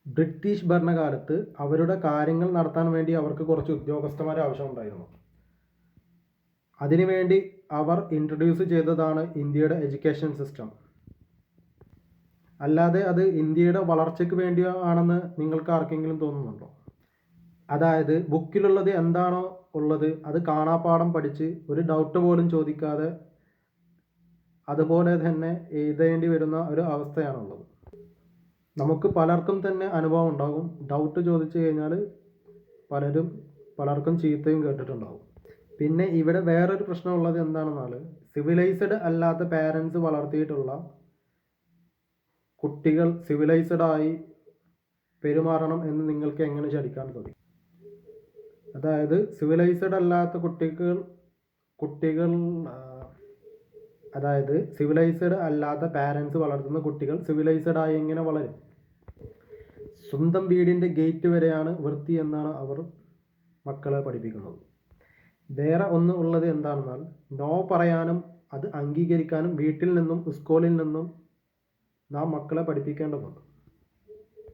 British ഭരണകാലത്ത് അവരുടെ കാര്യങ്ങൾ നടത്താൻ വേണ്ടി അവർക്ക് കുറച്ച് ഉദ്യോഗസ്ഥന്മാരെ ആവശ്യമുണ്ടായിരുന്നു. അതിനുവേണ്ടി അവർ ഇൻട്രൊഡ്യൂസ് ചെയ്തതാണ് ഇന്ത്യയുടെ എഡ്യൂക്കേഷൻ സിസ്റ്റം. അല്ലാതെ അത് ഇന്ത്യയുടെ വളർച്ചയ്ക്ക് വേണ്ടി ആണെന്ന് നിങ്ങൾക്ക് ആർക്കെങ്കിലും തോന്നുന്നുണ്ടോ? അതായത് ബുക്കിലുള്ളത് എന്താണോ ഉള്ളത് അത് കാണാപ്പാഠം പഠിച്ച് ഒരു ഡൗട്ട് പോലും ചോദിക്കാതെ അതുപോലെ തന്നെ എഴുതേണ്ടി വരുന്ന ഒരു അവസ്ഥയാണുള്ളത്. നമുക്ക് പലർക്കും തന്നെ അനുഭവം ഉണ്ടാകും. ഡൗട്ട് ചോദിച്ചു കഴിഞ്ഞാൽ പലർക്കും ചീത്തയും കേട്ടിട്ടുണ്ടാകും. പിന്നെ ഇവിടെ വേറൊരു പ്രശ്നമുള്ളത് എന്താണെന്നാൽ സിവിലൈസ്ഡ് അല്ലാത്ത പാരൻസ് വളർത്തിയിട്ടുള്ള കുട്ടികൾ സിവിലൈസ്ഡായി പെരുമാറണം എന്ന് നിങ്ങൾക്ക് എങ്ങനെ ശഠിക്കാൻ സാധിക്കും? അതായത് സിവിലൈസ്ഡ് അല്ലാത്ത അതായത് സിവിലൈസ്ഡ് അല്ലാത്ത പാരൻസ് വളർത്തുന്ന കുട്ടികൾ സിവിലൈസ്ഡായി എങ്ങനെ വളരും? സ്വന്തം വീടിൻ്റെ ഗേറ്റ് വരെയാണ് വൃത്തി എന്നാണ് അവർ മക്കളെ പഠിപ്പിക്കുന്നത്. വേറെ ഒന്ന് ഉള്ളത് എന്താണെന്നാൽ നോ പറയാനും അത് അംഗീകരിക്കാനും വീട്ടിൽ നിന്നും സ്കൂളിൽ നിന്നും നാം മക്കളെ പഠിപ്പിക്കേണ്ടതുണ്ട്.